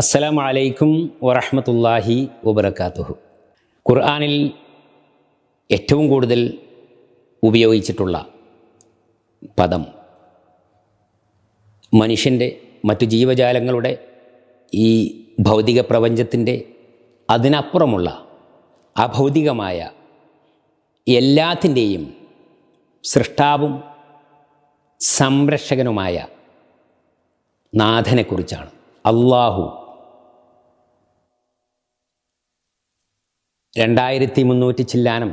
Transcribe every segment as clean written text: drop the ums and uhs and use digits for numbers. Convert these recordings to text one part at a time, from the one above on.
അസ്സലാമു അലൈക്കും വറഹ്മത്തുള്ളാഹി വബറകാതുഹു. ഖുർആനിൽ ഏറ്റവും കൂടുതൽ ഉപയോഗിച്ചിട്ടുള്ള പദം മനുഷ്യൻ്റെ മറ്റു ജീവജാലങ്ങളുടെ ഈ ഭൗതിക പ്രപഞ്ചത്തിൻ്റെ അതിനപ്പുറമുള്ള അഭൗതികമായ എല്ലാത്തിൻ്റെയും സൃഷ്ടാവും സംരക്ഷകനുമായ നാഥനെക്കുറിച്ചാണ്. അല്ലാഹു 2300 ചില്ലാനം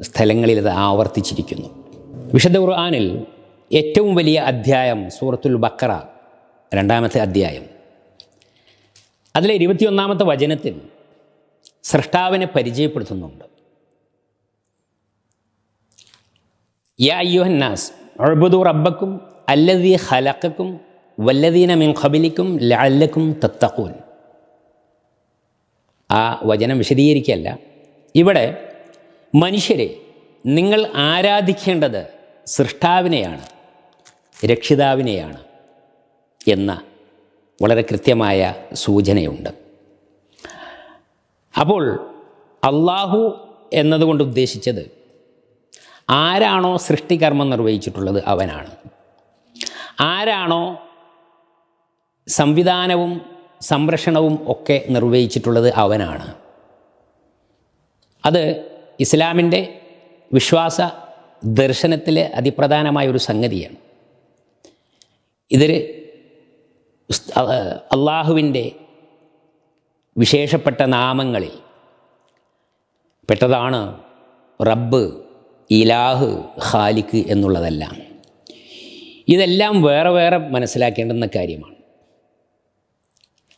സ്ഥലങ്ങളിൽ അത് ആവർത്തിച്ചിരിക്കുന്നു. വിശുദ്ധ ഖുർആനിൽ ഏറ്റവും വലിയ അധ്യായം സൂറത്തുൽ ബഖറ 2-ാമത്തെ അധ്യായം. അതിലെ 21-ാമത്തെ വചനത്തിൽ സൃഷ്ടാവിനെ പരിചയപ്പെടുത്തുന്നുണ്ട്. യാ അയ്യുഹന്നാസ് ഉഅ്ബുദു റബ്ബക്കും അല്ലദീ ഖലഖക്കും വല്ലദീന മിൻ ഖബലിക്കും ലഅല്ലക്കും തത്തഖൂൻ. ആ വചനം വിശദീകരിക്കല്ല. ഇവിടെ മനുഷ്യരെ നിങ്ങൾ ആരാധിക്കേണ്ടത് സൃഷ്ടാവിനെയാണ്, രക്ഷിതാവിനെയാണ് എന്ന വളരെ കൃത്യമായ സൂചനയുണ്ട്. അപ്പോൾ അല്ലാഹു എന്നതുകൊണ്ട് ഉദ്ദേശിച്ചത് ആരാണോ സൃഷ്ടികർമ്മം നിർവഹിച്ചിട്ടുള്ളത് അവനാണ്. ആരാണോ സംവിധാനവും സംരക്ഷണവും ഒക്കെ നിർവഹിച്ചിട്ടുള്ളത് അവനാണ്. അത് ഇസ്ലാമിൻ്റെ വിശ്വാസ ദർശനത്തിലെ അതിപ്രധാനമായ ഒരു സംഗതിയാണ്. ഇതിൽ അള്ളാഹുവിൻ്റെ വിശേഷപ്പെട്ട നാമങ്ങളിൽ പെട്ടതാണ് റബ്ബ്, ഇലാഹ്, ഖാലിഖ് എന്നുള്ളതെല്ലാം. ഇതെല്ലാം വേറെ വേറെ മനസ്സിലാക്കേണ്ടുന്ന കാര്യമാണ്.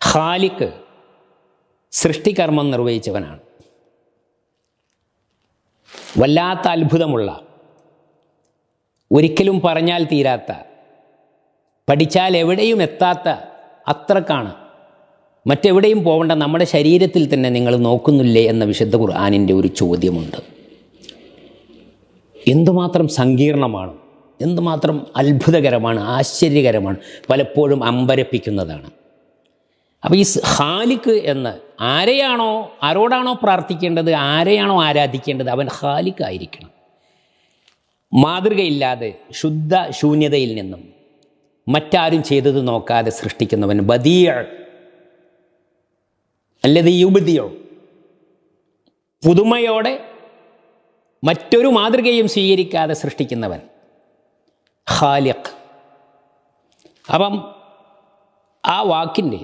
ഖാലിഖ് സൃഷ്ടികർമ്മം നിർവഹിച്ചവനാണ്. വല്ലാത്ത അത്ഭുതമുള്ള, ഒരിക്കലും പറഞ്ഞാൽ തീരാത്ത, പഠിച്ചാൽ എവിടെയും എത്താത്ത അത്രക്കാണ്, മറ്റെവിടെയും പോകേണ്ട നമ്മുടെ ശരീരത്തിൽ തന്നെ നിങ്ങൾ നോക്കുന്നില്ലേ എന്ന വിശുദ്ധ ഖുർആനിൻ്റെ ഒരു ചോദ്യമുണ്ട്. എന്തുമാത്രം സങ്കീർണമാണ്, എന്തുമാത്രം അത്ഭുതകരമാണ്, ആശ്ചര്യകരമാണ്, പലപ്പോഴും അമ്പരപ്പിക്കുന്നതാണ്. അപ്പോൾ ഈ ഖാലിഖ് എന്ന് ആരോടാണോ പ്രാർത്ഥിക്കേണ്ടത്, ആരെയാണോ ആരാധിക്കേണ്ടത്, അവൻ ഖാലിഖ് ആയിരിക്കണം. മാതൃകയില്ലാതെ ശുദ്ധ ശൂന്യതയിൽ നിന്നും മറ്റാരും ചെയ്തത് നോക്കാതെ സൃഷ്ടിക്കുന്നവൻ. ബദീഅ് അല്ലദീ യുബ്ദിഉ, പുതുമയോടെ മറ്റൊരു മാതൃകയും സ്വീകരിക്കാതെ സൃഷ്ടിക്കുന്നവൻ ഖാലിഖ്. അപ്പം ആ വാക്കിൻ്റെ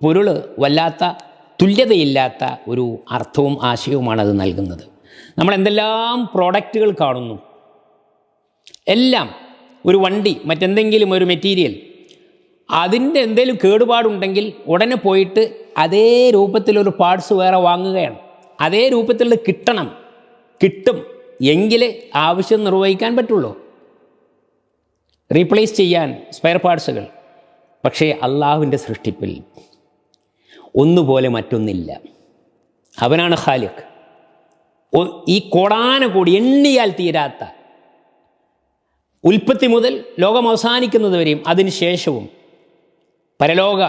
പൊരുള് വല്ലാത്ത തുല്യതയില്ലാത്ത ഒരു അർത്ഥവും ആശയവുമാണ് അത് നൽകുന്നത്. നമ്മൾ എന്തെല്ലാം പ്രോഡക്റ്റുകൾ കാണുന്നു, എല്ലാം ഒരു വണ്ടി, മറ്റെന്തെങ്കിലും ഒരു മെറ്റീരിയൽ, അതിൻ്റെ എന്തെങ്കിലും കേടുപാടുണ്ടെങ്കിൽ ഉടനെ പോയിട്ട് അതേ രൂപത്തിലൊരു പാർട്സ് വേറെ വാങ്ങുകയാണ്. അതേ രൂപത്തിൽ കിട്ടും എങ്കിലേ ആവശ്യം നിർവഹിക്കാൻ പറ്റുള്ളൂ, റീപ്ലേസ് ചെയ്യാൻ സ്പെയർ പാർട്സുകൾ. പക്ഷേ അള്ളാഹുവിൻ്റെ സൃഷ്ടിപ്പിൽ ഒന്നുപോലെ മറ്റൊന്നില്ല. അവനാണ് ഖാലിഖ്. ഈ കോടാനകോടി എണ്ണിയാൽ തീരാത്ത, ഉൽപ്പത്തി മുതൽ ലോകം അവസാനിക്കുന്നത് വരെയും അതിനുശേഷവും പരലോക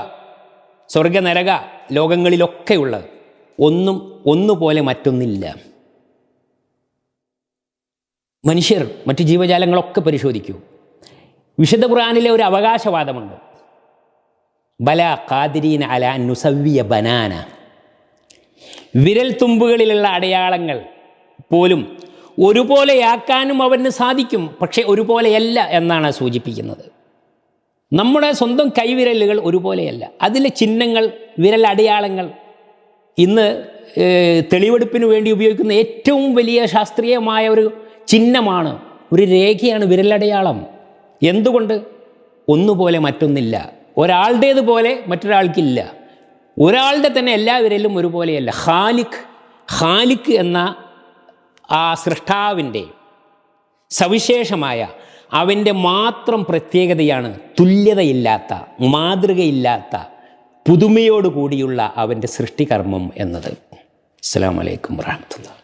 സ്വർഗ നരക ലോകങ്ങളിലൊക്കെയുള്ള ഒന്നുപോലെ മറ്റൊന്നില്ല. മനുഷ്യർ, മറ്റു ജീവജാലങ്ങളൊക്കെ പരിശോധിക്കൂ. വിശുദ്ധ ഖുർആനിലെ ഒരു അവകാശവാദമുണ്ട്. ബല ഖാദിരീന അലാ നുസവ്വിയ ബനാന. വിരൽ തുമ്പുകളിലുള്ള അടയാളങ്ങൾ പോലും ഒരുപോലെയാക്കാനും അവന് സാധിക്കും, പക്ഷേ ഒരുപോലെയല്ല എന്നാണ് സൂചിപ്പിക്കുന്നത്. നമ്മുടെ സ്വന്തം കൈവിരലുകൾ ഒരുപോലെയല്ല. അതിലെ ചിഹ്നങ്ങൾ, വിരൽ അടയാളങ്ങൾ ഇന്ന് തെളിവെടുപ്പിന് വേണ്ടി ഉപയോഗിക്കുന്ന ഏറ്റവും വലിയ ശാസ്ത്രീയമായ ഒരു ചിഹ്നമാണ്, ഒരു രേഖയാണ് വിരലടയാളം. എന്തുകൊണ്ട്? ഒന്നുപോലെ മറ്റൊന്നില്ല. ഒരാളുടേതുപോലെ മറ്റൊരാൾക്കില്ല. ഒരാളുടെ തന്നെ എല്ലാ വിരലും ഒരുപോലെയല്ല. ഖാലിഖ് എന്ന ആ സൃഷ്ടാവിൻ്റെ സവിശേഷമായ അവൻ്റെ മാത്രം പ്രത്യേകതയാണ് തുല്യതയില്ലാത്ത, മാതൃകയില്ലാത്ത, പുതുമയോടുകൂടിയുള്ള അവൻ്റെ സൃഷ്ടികർമ്മം എന്നത്. അസ്സലാമു അലൈക്കും വറഹ്മത്തുള്ളാഹി.